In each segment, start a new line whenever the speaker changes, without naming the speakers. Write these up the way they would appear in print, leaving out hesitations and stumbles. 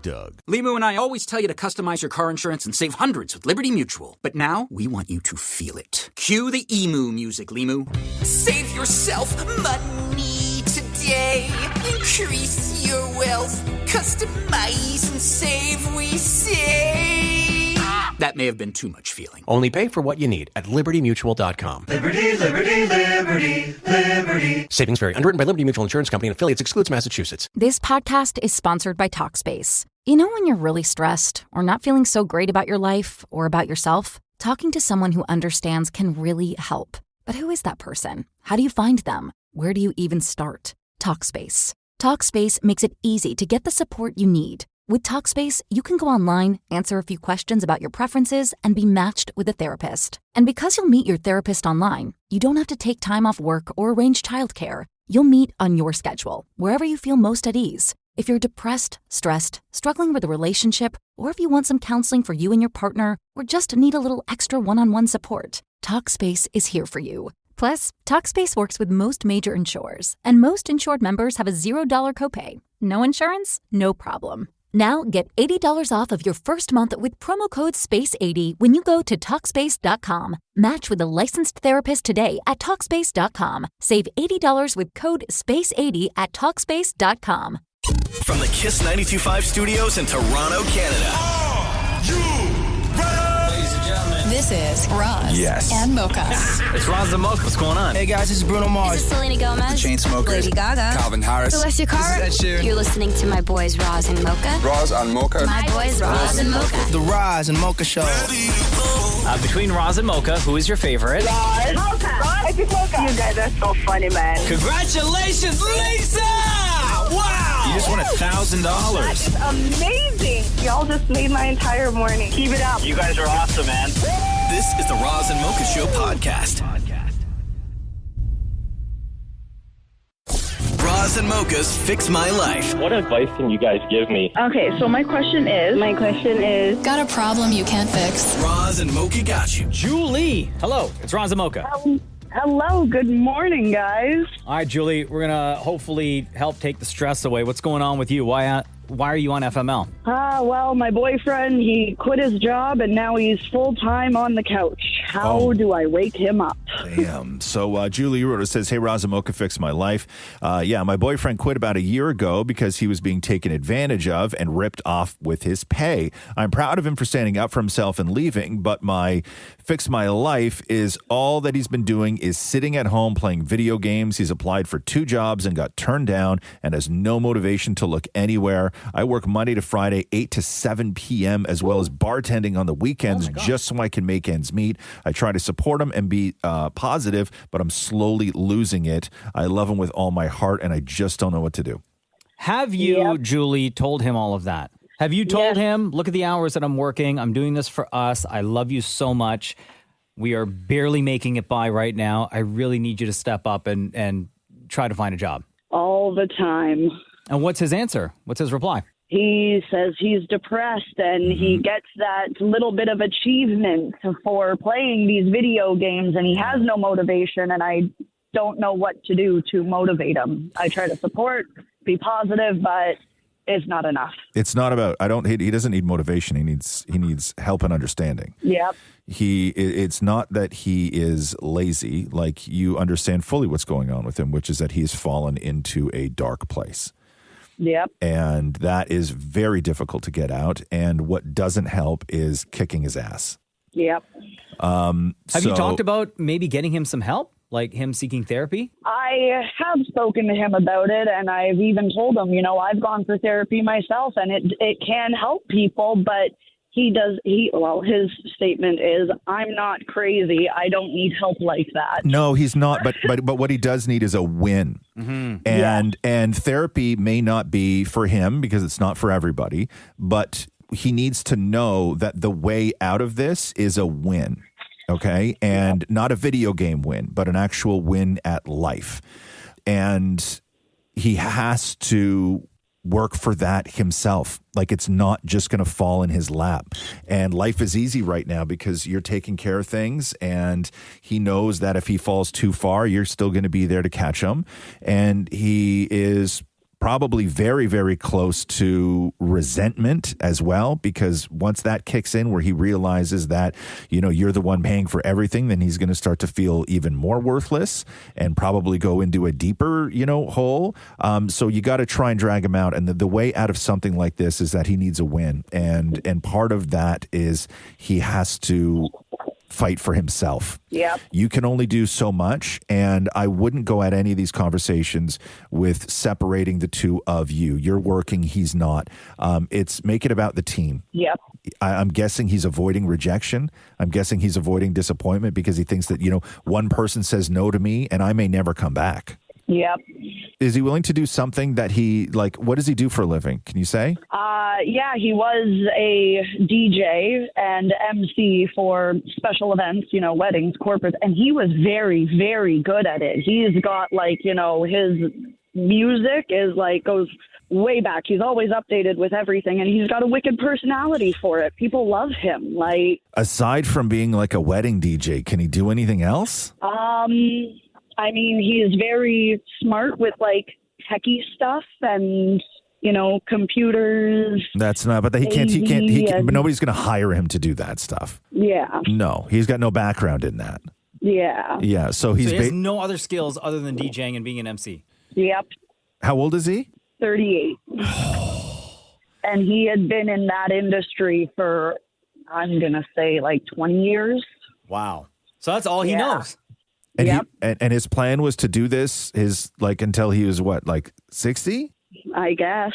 Doug.
Limu and I always tell you to customize your car insurance and save hundreds with Liberty Mutual. But now, we want you to feel it. Cue the emu music, Limu.
Save yourself money today. Increase your wealth. Customize and save, we say.
That may have been too much feeling.
Only pay for what you need at libertymutual.com.
Liberty, liberty, liberty, liberty.
Savings vary. Underwritten by Liberty Mutual Insurance Company and affiliates. Excludes Massachusetts.
This podcast is sponsored by Talkspace. You know when you're really stressed or not feeling so great about your life or about yourself? Talking to someone who understands can really help. But who is that person? How do you find them? Where do you even start? Talkspace. Talkspace makes it easy to get the support you need. With Talkspace, you can go online, answer a few questions about your preferences, and be matched with a therapist. And because you'll meet your therapist online, you don't have to take time off work or arrange childcare. You'll meet on your schedule, wherever you feel most at ease. If you're depressed, stressed, struggling with a relationship, or if you want some counseling for you and your partner, or just need a little extra one-on-one support, Talkspace is here for you. Plus, Talkspace works with most major insurers, and most insured members have a $0 copay. No insurance? No problem. Now get $80 off of your first month with promo code SPACE80 when you go to Talkspace.com. Match with a licensed therapist today at Talkspace.com. Save $80 with code SPACE80 at Talkspace.com.
From the Kiss 92.5 studios in Toronto, Canada.
Are you ready?
Ladies and gentlemen.
This is Roz and Mocha.
It's Roz and Mocha. What's going on?
Hey guys, this is Bruno Mars.
This is Selena Gomez.
The Chainsmokers.
Lady Gaga.
Calvin Harris.
Alessia Cara.
This is Ed Sheeran.
You're listening to my boys Roz and Mocha.
Roz and Mocha.
My boys Roz and Mocha.
The Roz and Mocha Show.
Between Roz and Mocha, who is your favorite?
Roz. Mocha. Roz. Mocha. You guys are so funny, man.
Congratulations, Lisa! Wow!
You just won $1,000.
That's amazing. Y'all just made my entire morning. Keep it up.
You guys are awesome, man.
This is the Roz and Mocha Show podcast. Roz and Mocha's Fix My Life.
What advice can you guys give me?
Okay, so my question is...
Got a problem you can't fix?
Roz and Mocha got you.
Julie. Hello, it's Roz and Mocha.
Hello, good morning, guys.
All right, Julie, we're going to hopefully help take the stress away. What's going on with you? Why are you on FML?
Well, my boyfriend, he quit his job, and now he's full-time on the couch. How do I wake him up?
Damn. So Julie wrote, it says, hey, Roz and Mocha, fix my life. My boyfriend quit about a year ago because he was being taken advantage of and ripped off with his pay. I'm proud of him for standing up for himself and leaving, but my fix my life is all that he's been doing is sitting at home playing video games. He's applied for 2 jobs and got turned down and has no motivation to look anywhere. I work Monday to Friday, 8 to 7 p.m., as well as bartending on the weekends just so I can make ends meet. I try to support him and be positive, but I'm slowly losing it. I love him with all my heart, and I just don't know what to do.
Have you, Julie, told him all of that? Have you told him, look at the hours that I'm working. I'm doing this for us. I love you so much. We are barely making it by right now. I really need you to step up and try to find a job.
All the time.
And what's his answer? What's his reply?
He says he's depressed, and he gets that little bit of achievement for playing these video games, and he has no motivation, and I don't know what to do to motivate him. I try to support, be positive, but it's not enough. It's not about,
he doesn't need motivation. He needs help and understanding.
Yep.
It's not that he is lazy. Like, you understand fully what's going on with him, which is that he's fallen into a dark place.
Yep.
And that is very difficult to get out. And what doesn't help is kicking his ass.
Yep.
Have you talked about maybe getting him some help, like him seeking therapy?
I have spoken to him about it, and I've even told him, I've gone for therapy myself, and it can help people, but his statement is, I'm not crazy. I don't need help like that.
No, he's not. But what he does need is a win. Mm-hmm. And therapy may not be for him because it's not for everybody, but he needs to know that the way out of this is a win. Okay. And not a video game win, but an actual win at life. And he has to work for that himself. Like, it's not just going to fall in his lap. And life is easy right now because you're taking care of things, and he knows that if he falls too far, you're still going to be there to catch him. And he is probably very, very close to resentment as well, because once that kicks in where he realizes that, you're the one paying for everything, then he's going to start to feel even more worthless and probably go into a deeper, hole. So you got to try and drag him out. And the way out of something like this is that he needs a win. And part of that is he has to fight for himself.
Yep.
You can only do so much, and I wouldn't go at any of these conversations with separating the two of you. You're working, he's not. Make it about the team.
Yep.
I'm guessing he's avoiding rejection. I'm guessing he's avoiding disappointment because he thinks that, one person says no to me and I may never come back.
Yep.
Is he willing to do something that what does he do for a living? Can you say?
Yeah, he was a DJ and MC for special events, weddings, corporates, and he was very, very good at it. He's got his music is goes way back. He's always updated with everything, and he's got a wicked personality for it. People love him.
Aside from being a wedding DJ, can he do anything else?
He is very smart with techie stuff and, computers.
That's not, but he can't, but nobody's going to hire him to do that stuff.
Yeah.
No, he's got no background in that.
Yeah.
Yeah. So
he has no other skills other than DJing and being an MC.
Yep.
How old is he?
38. And he had been in that industry for, I'm going to say 20 years.
Wow. So that's all he knows.
And
yep.
And his plan was to do this until he was 60?
I guess.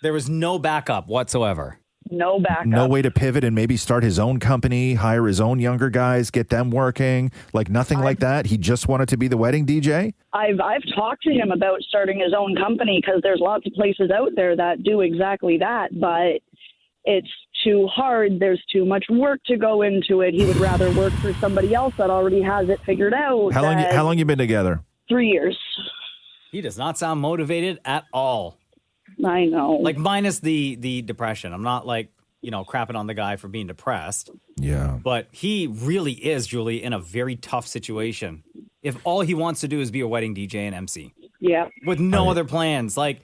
There was no backup whatsoever.
No backup.
No way to pivot and maybe start his own company, hire his own younger guys, get them working, nothing like that. He just wanted to be the wedding DJ?
I've talked to him about starting his own company because there's lots of places out there that do exactly that, but it's too hard. There's too much work to go into it. He would rather work for somebody else that already has it figured out.
How long you been together?
3 years.
He does not sound motivated at all.
I know.
Minus the depression. I'm not crapping on the guy for being depressed.
Yeah.
But he really is, Julie, in a very tough situation. If all he wants to do is be a wedding DJ and MC.
Yeah.
With no other plans. I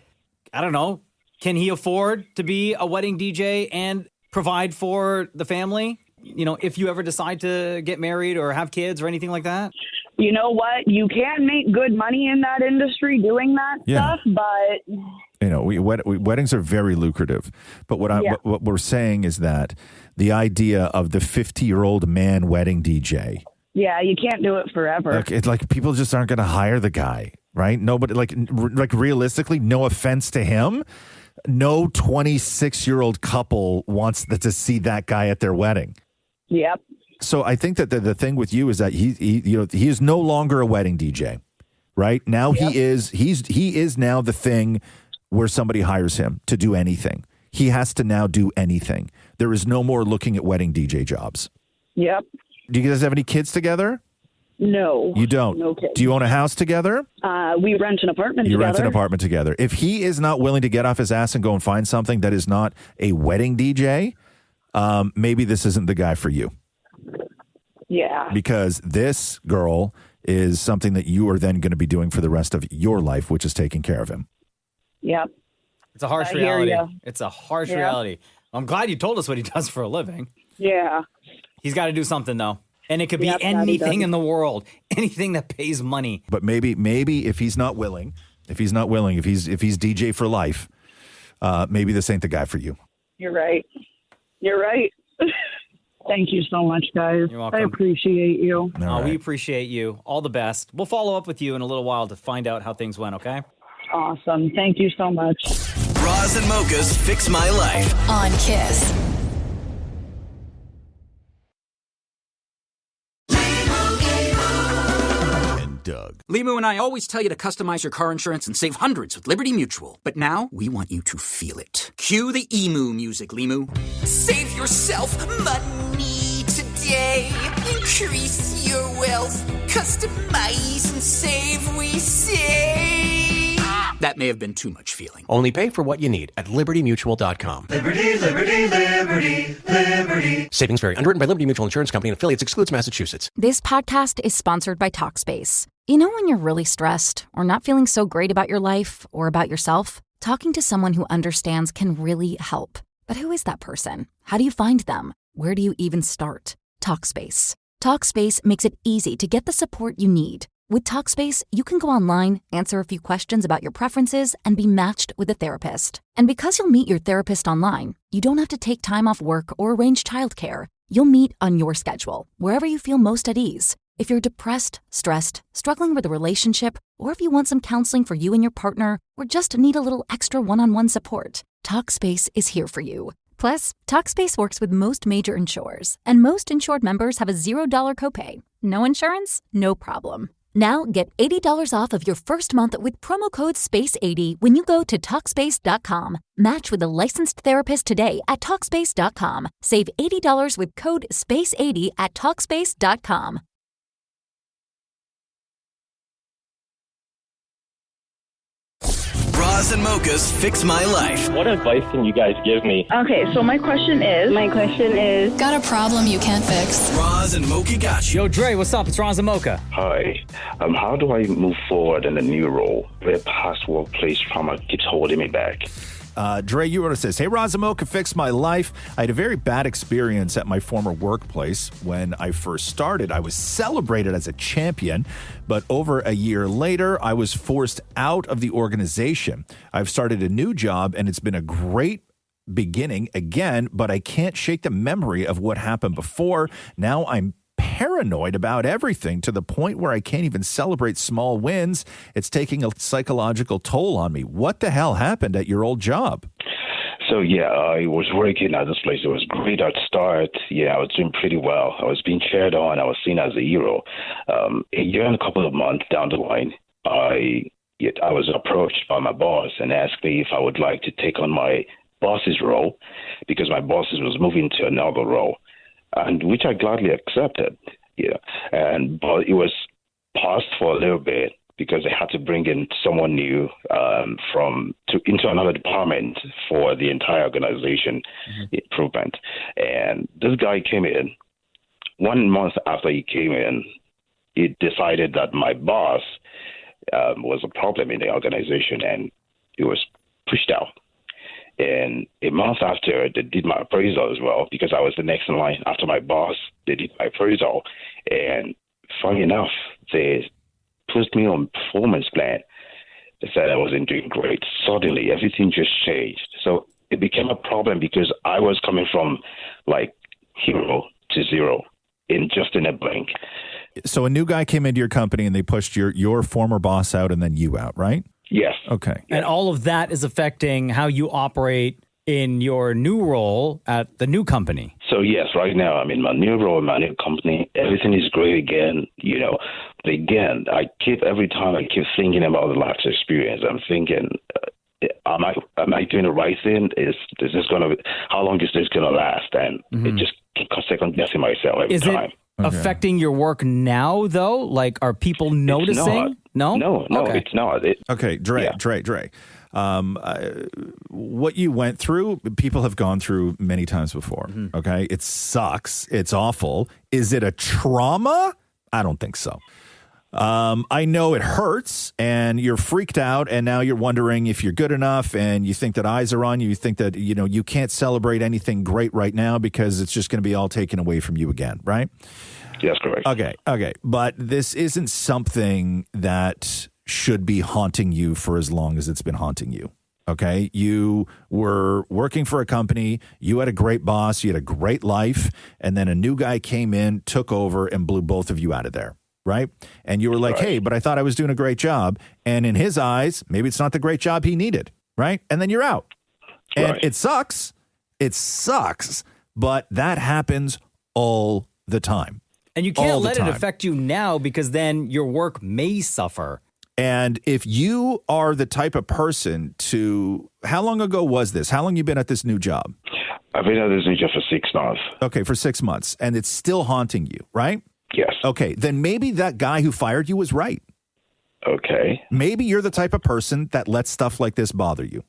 don't know. Can he afford to be a wedding DJ and provide for the family? If you ever decide to get married or have kids or anything like that?
You know what? You can make good money in that industry doing that stuff, but...
weddings are very lucrative. But what we're saying is that the idea of the 50-year-old man wedding DJ...
Yeah, you can't do it forever.
People just aren't going to hire the guy, right? Nobody, realistically, no offense to him, no 26-year-old couple wants to see that guy at their wedding.
Yep.
So I think that the thing with you is that he is no longer a wedding DJ, right? Now he is now the thing where somebody hires him to do anything. He has to now do anything. There is no more looking at wedding DJ jobs.
Yep.
Do you guys have any kids together?
No.
You don't?
No kids.
Do you own a house together?
We rent an apartment together.
You rent an apartment together. If he is not willing to get off his ass and go and find something that is not a wedding DJ, maybe this isn't the guy for you.
Yeah.
Because this girl is something that you are then going to be doing for the rest of your life, which is taking care of him.
Yep.
It's a harsh reality. It's a harsh reality. I'm glad you told us what he does for a living.
Yeah.
He's got to do something, though. And it could be anything in the world, anything that pays money.
But maybe if he's not willing, if he's DJ for life, maybe this ain't the guy for you.
You're right. Thank you so much, guys.
You're welcome.
I appreciate you.
We appreciate you. All the best. We'll follow up with you in a little while to find out how things went, okay?
Awesome. Thank you so much.
Roz and Mocha's Fix My Life
on Kiss.
Doug. Limu and I always tell you to customize your car insurance and save hundreds with Liberty Mutual. But now, we want you to feel it. Cue the emu music, Limu.
Save yourself money today. Increase your wealth. Customize and save, we say.
That may have been too much feeling.
Only pay for what you need at libertymutual.com.
Liberty, liberty, liberty, liberty.
Savings vary. Underwritten by Liberty Mutual Insurance Company and affiliates. Excludes Massachusetts.
This podcast is sponsored by Talkspace. When you're really stressed or not feeling so great about your life or about yourself, Talking to someone who understands can really help. But who is that person? How do you find them? Where do you even start? Talkspace. Talkspace makes it easy to get the support you need. With Talkspace, you can go online, answer a few questions about your preferences, and be matched with a therapist. And because you'll meet your therapist online, you don't have to take time off work or arrange childcare. You'll meet on your schedule, wherever you feel most at ease. If you're depressed, stressed, struggling with a relationship, or if you want some counseling for you and your partner, or just need a little extra one-on-one support, Talkspace is here for you. Plus, Talkspace works with most major insurers, and most insured members have a $0 copay. No insurance? No problem. Now get $80 off of your first month with promo code SPACE80 when you go to Talkspace.com. Match with a licensed therapist today at Talkspace.com. Save $80 with code SPACE80 at Talkspace.com.
Roz and Mocha's Fix My Life.
What advice can you guys give me?
Okay, so my question is...
Got a problem you can't fix?
Roz and Mocha got you.
Yo, Dre, what's up? It's Roz and Mocha.
Hi. How do I move forward in a new role where past workplace trauma keeps holding me back?
Dre, you wrote it says, hey, Roz and Mocha, fix my life. I had a very bad experience at my former workplace. When I first started, I was celebrated as a champion, but over a year later, I was forced out of the organization. I've started a new job, and it's been a great beginning again, but I can't shake the memory of what happened before. Now I'm paranoid about everything to the point where I can't even celebrate small wins. It's taking a psychological toll on me. What the hell happened at your old job?
So, I was working at this place. It was great at start. I was doing pretty well. I was being cheered on. I was seen as a hero. A year and a couple of months down the line, I was approached by my boss and asked me if I would like to take on my boss's role because my boss was moving to another role. And which I gladly accepted, but it was paused for a little bit because they had to bring in someone new into another department for the entire organization improvement. And this guy came in. 1 month after he came in, he decided that my boss was a problem in the organization, and he was pushed out. And a month after, they did my appraisal as well, because I was the next in line after my boss. They did my appraisal. And funny enough, they put me on performance plan. They said I wasn't doing great. Suddenly, everything just changed. So it became a problem because I was coming from like hero to zero in a blink.
So a new guy came into your company and they pushed your former boss out and then you out, right?
Yes.
Okay.
And all of that is affecting how you operate in your new role at the new company.
So yes, right now I'm in my new role, my new company. Everything is great again. But again, every time I keep thinking about the last experience. I'm thinking, am I doing the right thing? How long is this gonna last? And it just keeps second guessing myself every time.
Okay.
affecting
your work now, though? Like, are people noticing? No,
okay. It's not.
Okay, Dre. What you went through, people have gone through many times before.
Mm-hmm.
Okay, it sucks. It's awful. Is it a trauma? I don't think so. I know it hurts and you're freaked out and now you're wondering if you're good enough and you think that eyes are on you. You think that, you can't celebrate anything great right now because it's just going to be all taken away from you again, right?
Yes, correct.
Okay. But this isn't something that should be haunting you for as long as it's been haunting you. Okay. You were working for a company. You had a great boss. You had a great life. And then a new guy came in, took over and blew both of you out of there. Right. And you were like, hey, but I thought I was doing a great job. And in his eyes, maybe it's not the great job he needed. Right. And then you're out. And it sucks. It sucks. But that happens all the time.
And you can't let it affect you now because then your work may suffer.
And if you are the type of person how long ago was this? How long you been at this new job?
I've been at this new job for 6 months.
Okay, for 6 months. And it's still haunting you, right?
Yes.
Okay, then maybe that guy who fired you was right.
Okay.
Maybe you're the type of person that lets stuff like this bother you.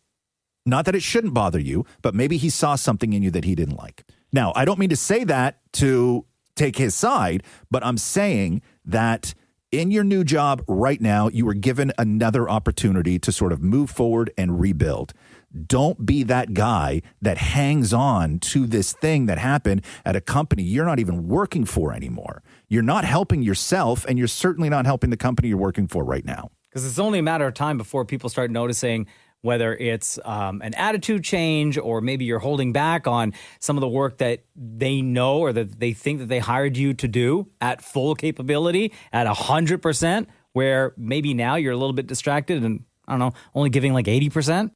Not that it shouldn't bother you, but maybe he saw something in you that he didn't like. Now, I don't mean to say that to take his side, but I'm saying that in your new job right now, you are given another opportunity to sort of move forward and rebuild. Don't be that guy that hangs on to this thing that happened at a company you're not even working for anymore. You're not helping yourself, and you're certainly not helping the company you're working for right now.
Because it's only a matter of time before people start noticing whether it's an attitude change or maybe you're holding back on some of the work that they know or that they think that they hired you to do at full capability, at 100%, where maybe now you're a little bit distracted and, I don't know, only giving like 80%.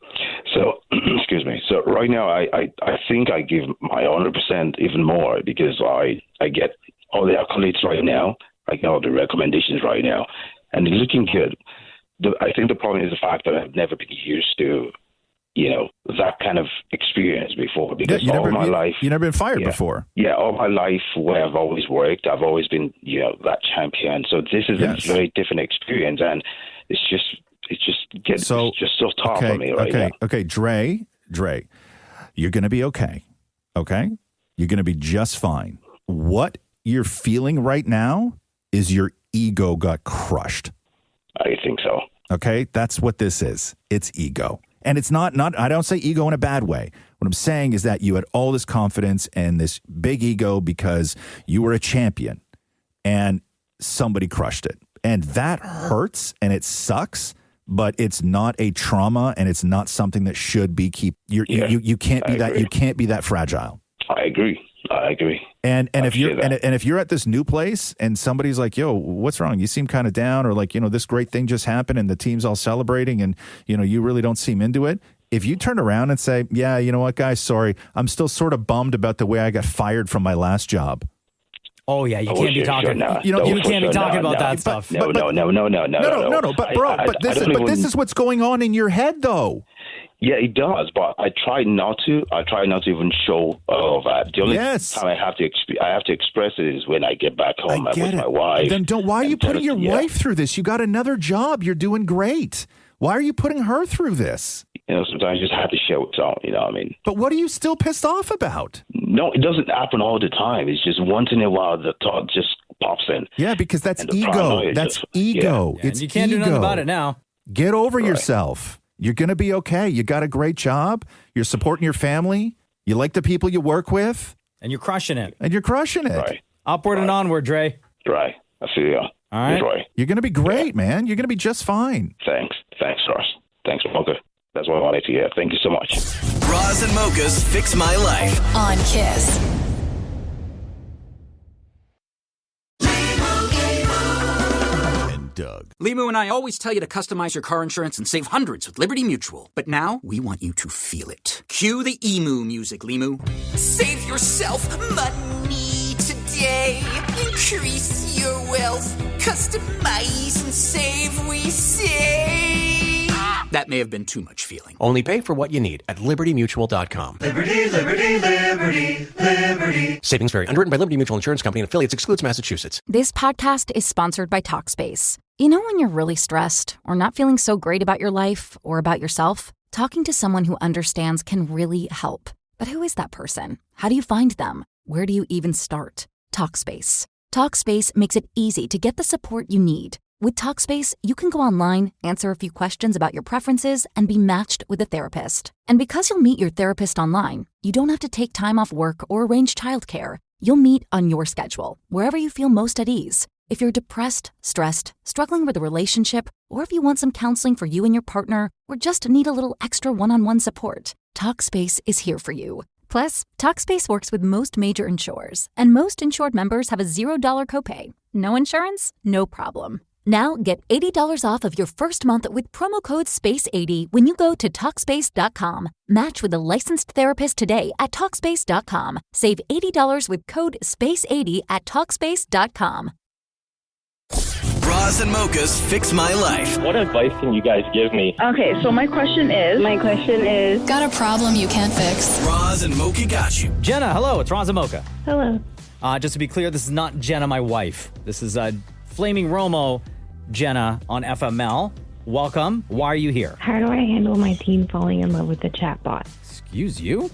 So, excuse me. So right now, I think I give my 100% even more because I get all the accolades right now. I get all the recommendations right now, and it's looking good. I think the problem is the fact that I've never been used to, that kind of experience before. Because my life,
you never been fired before.
Yeah, all my life where I've always worked, I've always been, that champion. So this is a very different experience, and it's just so tough for me right now.
Okay, Dre, you're going to be okay. Okay, you're going to be just fine. What you're feeling right now is your ego got crushed.
I think so.
Okay, that's what this is. It's ego. And it's not I don't say ego in a bad way. What I'm saying is that you had all this confidence and this big ego because you were a champion and somebody crushed it. And that hurts and it sucks, but it's not a trauma and it's not something that should be you can't be that. You can't be that fragile.
I agree.
And if you're at this new place and somebody's like, yo, what's wrong? You seem kind of down, or like, this great thing just happened and the team's all celebrating and, you really don't seem into it. If you turn around and say, yeah, you know what, guys, sorry, I'm still sort of bummed about the way I got fired from my last job.
Oh, yeah, you can't be talking. You can't be talking about that stuff.
No.
But this is what's going on in your head, though.
Yeah, it does, but I try not to. I try not to even show all of that. The only time I have to express it is when I get back home with my wife.
Then why are you putting your wife through this? You got another job. You're doing great. Why are you putting her through this?
Sometimes you just have to share with someone, what I mean?
But what are you still pissed off about?
No, it doesn't happen all the time. It's just once in a while the thought just pops in.
Yeah, because that's ego. That's ego.
Yeah,
it's
you can't do nothing about it now.
Get over yourself. You're going to be okay. You got a great job. You're supporting your family. You like the people you work with.
And you're crushing it.
Right.
Upward and onward, Dre.
Right. I see you.
All right.
Right.
You're going to be great, man. You're going to be just fine.
Thanks, Ross. Thanks, Mocha. That's what I wanted to hear. Thank you so much.
Roz and Mocha's Fix My Life
on Kiss.
Doug. Limu and I always tell you to customize your car insurance and save hundreds with Liberty Mutual. But now, we want you to feel it. Cue the emu music, Limu.
Save yourself money today. Increase your wealth. Customize and save, we say.
That may have been too much feeling.
Only pay for what you need at libertymutual.com.
Liberty, liberty, liberty, liberty.
Savings vary. Underwritten by Liberty Mutual Insurance Company and affiliates. Excludes Massachusetts.
This podcast is sponsored by Talkspace. You know when you're really stressed or not feeling so great about your life or about yourself? Talking to someone who understands can really help. But who is that person? How do you find them? Where do you even start? Talkspace. Talkspace makes it easy to get the support you need. With Talkspace, you can go online, answer a few questions about your preferences, and be matched with a therapist. And because you'll meet your therapist online, you don't have to take time off work or arrange childcare. You'll meet on your schedule, wherever you feel most at ease. If you're depressed, stressed, struggling with a relationship, or if you want some counseling for you and your partner, or just need a little extra one-on-one support, Talkspace is here for you. Plus, Talkspace works with most major insurers, and most insured members have a $0 copay. No insurance? No problem. Now get $80 off of your first month with promo code SPACE80 when you go to Talkspace.com. Match with a licensed therapist today at Talkspace.com. Save $80 with code SPACE80 at Talkspace.com.
Roz and Mocha's Fix My Life.
What advice can you guys give me?
Okay, so my question is...
Got a problem you can't fix?
Roz and Mocha got you.
Jenna, hello. It's Roz and Mocha.
Hello.
Just to be clear, this is not Jenna, my wife. This is Flaming Romo Jenna on FML. welcome. Why are you here?
How do I handle my teen falling in love with the chatbot?
Excuse you?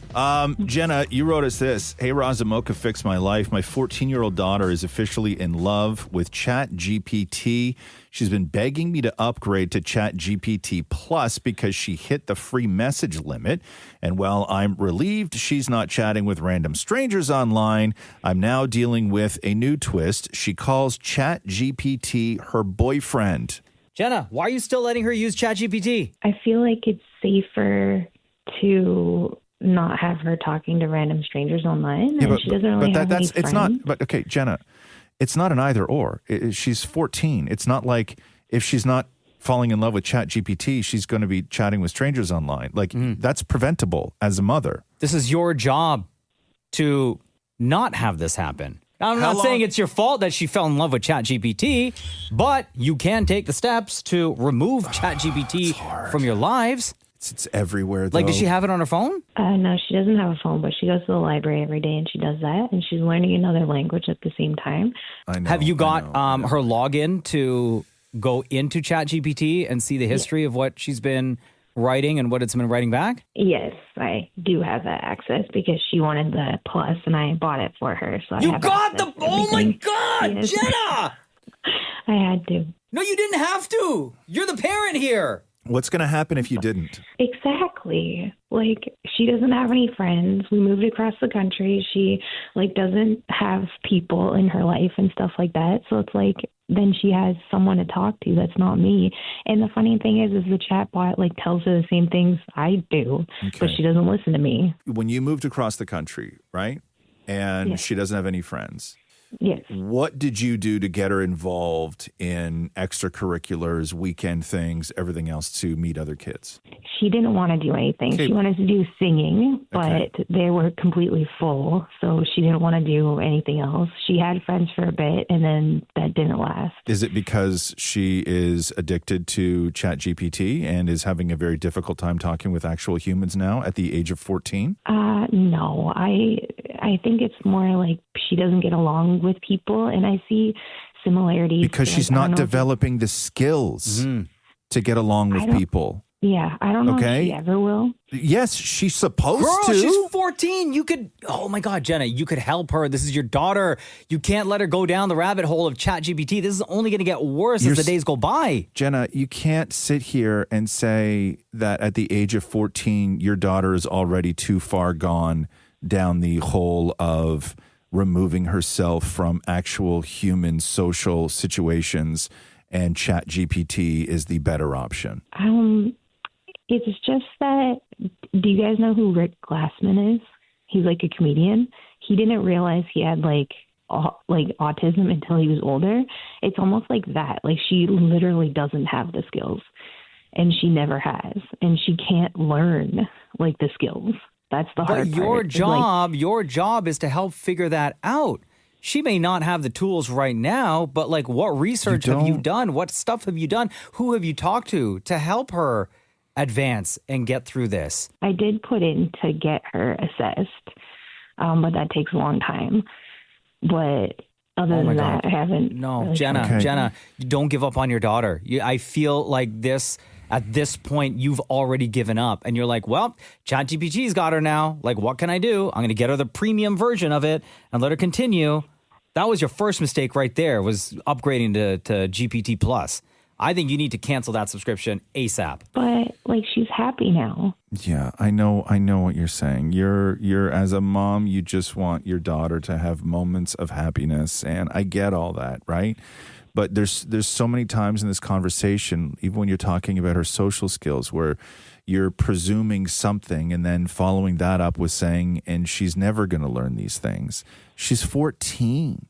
Jenna, you wrote us this. Hey, Roz Mocha fixed my life. My 14-year-old daughter is officially in love with ChatGPT. She's been begging me to upgrade to ChatGPT Plus because she hit the free message limit. And while I'm relieved she's not chatting with random strangers online, I'm now dealing with a new twist. She calls ChatGPT her boyfriend.
Jenna, why are you still letting her use ChatGPT?
I feel like it's safer to not have her talking to random strangers online.
Yeah,
And she doesn't really have any friends.
it's not. But okay, Jenna, it's not an either or. She's 14. It's not like if she's not falling in love with ChatGPT, she's going to be chatting with strangers online. Like that's preventable as a mother.
This is your job to not have this happen. I'm not saying it's your fault that she fell in love with ChatGPT, but you can take the steps to remove ChatGPT from your lives.
It's everywhere, though.
Like, does she have it on her phone?
No, she doesn't have a phone, but she goes to the library every day and she does that. And she's learning another language at the same time.
I know.
Have you got her login to go into ChatGPT and see the history of what she's been writing and what it's been writing back?
Yes, I do have that access because she wanted the Plus and I bought it for her. So
You
I have
got
access
the...
to
Oh, my
everything.
God,
Yes.
Jenna!
I had to.
No, you didn't have to. You're the parent here.
What's going to happen if you didn't?
Exactly. Like, she doesn't have any friends. We moved across the country. She, like, doesn't have people in her life and stuff like that. So it's like, then she has someone to talk to that's not me. And the funny thing is the chatbot, like, tells her the same things I do, but she doesn't listen to me.
When you moved across the country, right? And
Yes.
she doesn't have any friends.
Yes.
What did you do to get her involved in extracurriculars, weekend things, everything else to meet other kids?
She didn't want to do anything.
Okay.
She wanted to do singing, but
Okay.
they were completely full, so she didn't want to do anything else. She had friends for a bit, and then that didn't last.
Is it because she is addicted to ChatGPT and is having a very difficult time talking with actual humans now at the age of 14?
No, I think it's more like she doesn't get along with people, and I see similarities.
Because she's
like, I don't
not
know if
developing the skills to get along with people.
Yeah, I don't know
Okay.
if she ever will.
Yes, she's supposed
Girl,
to.
she's 14. You could, oh my God, Jenna, you could help her. This is your daughter. You can't let her go down the rabbit hole of ChatGPT. This is only going to get worse as the days go by.
Jenna, you can't sit here and say that at the age of 14, your daughter is already too far gone down the hole of removing herself from actual human social situations, and ChatGPT is the better option.
It's just that, do you guys know who Rick Glassman is? He's like a comedian. He didn't realize he had like autism until he was older. It's almost like that. Like, she literally doesn't have the skills, and she never has, and she can't learn like the skills. That's the hard
But
part.
your job is to help figure that out. She may not have the tools right now, but like, what research have you done? What stuff have you done? Who have you talked to help her advance and get through this?
I did put in to get her assessed, but that takes a long time. But other than that, I haven't.
No,
really
Jenna,
tried.
Jenna, you don't give up on your daughter. I feel like this, at this point, you've already given up. And you're like, well, ChatGPT's got her now. Like, what can I do? I'm going to get her the premium version of it and let her continue. That was your first mistake right there, was upgrading to GPT Plus. I think you need to cancel that subscription ASAP.
But like, she's happy now.
Yeah, I know what you're saying. You're as a mom, you just want your daughter to have moments of happiness, and I get all that, right? But there's so many times in this conversation, even when you're talking about her social skills, where you're presuming something and then following that up with saying, and she's never going to learn these things. She's 14.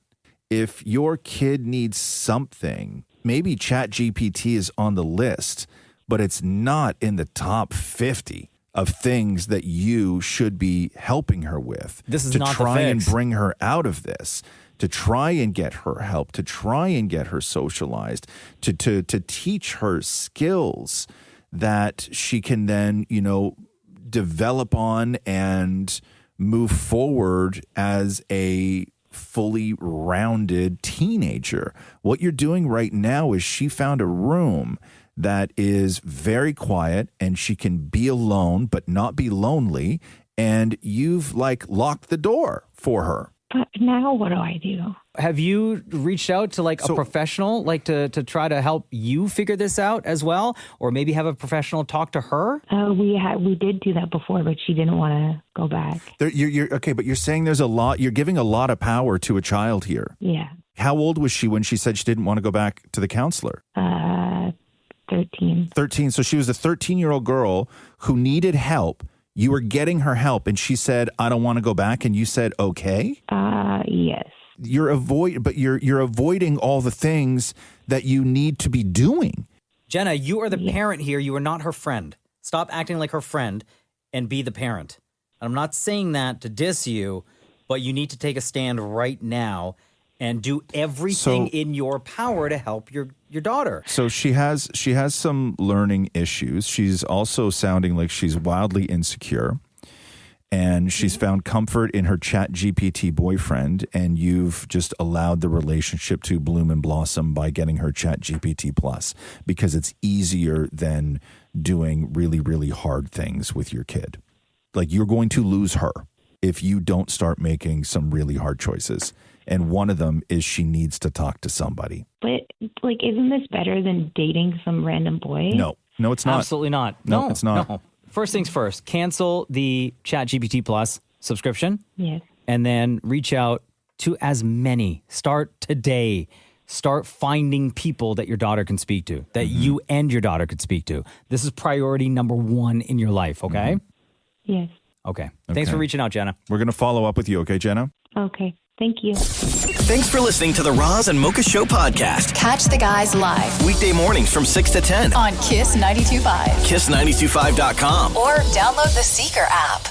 If your kid needs something, maybe ChatGPT is on the list, but it's not in the top 50 of things that you should be helping her with.
This is
to
not the
try and
fix.
bring her out of this, to try and get her help, to try and get her socialized, to teach her skills that she can then, develop on and move forward as a fully rounded teenager. What you're doing right now is she found a room that is very quiet and she can be alone but not be lonely, and you've like locked the door for her.
But now what do I do?
Have you reached out to like a professional, like to try to help you figure this out as well? Or maybe have a professional talk to her?
We did do that before, but she didn't want to go back.
You're okay, but you're saying there's a lot, you're giving a lot of power to a child here.
Yeah.
How old was she when she said she didn't want to go back to the counselor?
13.
13. So she was a 13-year-old girl who needed help. You were getting her help, and she said, I don't want to go back, and you said, okay?
Yes.
You're avoiding all the things that you need to be doing.
Jenna, you are the parent here. You are not her friend. Stop acting like her friend and be the parent. I'm not saying that to diss you, but you need to take a stand right now and do everything in your power to help your daughter.
So she has some learning issues. She's also sounding like she's wildly insecure. And she's found comfort in her ChatGPT boyfriend, and you've just allowed the relationship to bloom and blossom by getting her ChatGPT Plus, because it's easier than doing really, really hard things with your kid. Like, you're going to lose her if you don't start making some really hard choices. And one of them is she needs to talk to somebody.
But, like, isn't this better than dating some random boy?
No, it's not.
Absolutely not.
No, it's not.
No. First things first, cancel the ChatGPT Plus subscription.
Yes.
And then reach out to as many. Start today. Start finding people that your daughter can speak to, that you and your daughter could speak to. This is priority number one in your life, okay?
Yes.
Okay. Thanks for reaching out, Jenna.
We're going to follow up with you, okay, Jenna?
Okay. Thank you.
Thanks for listening to the Roz and Mocha Show podcast.
Catch the guys live
Weekday mornings from 6 to 10
on Kiss 92.5.
Kiss925.com.
Or download the Seeker app.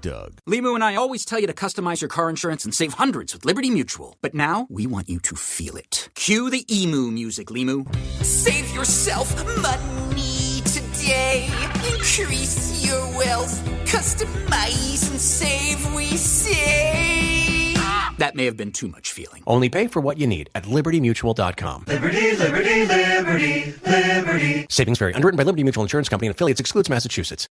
Doug. Limu and I always tell you to customize your car insurance and save hundreds with Liberty Mutual. But now, we want you to feel it. Cue the emu music, Limu.
Save yourself money today. Increase your wealth. Customize and save, we say.
That may have been too much feeling.
Only pay for what you need at libertymutual.com.
Liberty, liberty, liberty, liberty.
Savings vary. Underwritten by Liberty Mutual Insurance Company and affiliates. Excludes Massachusetts.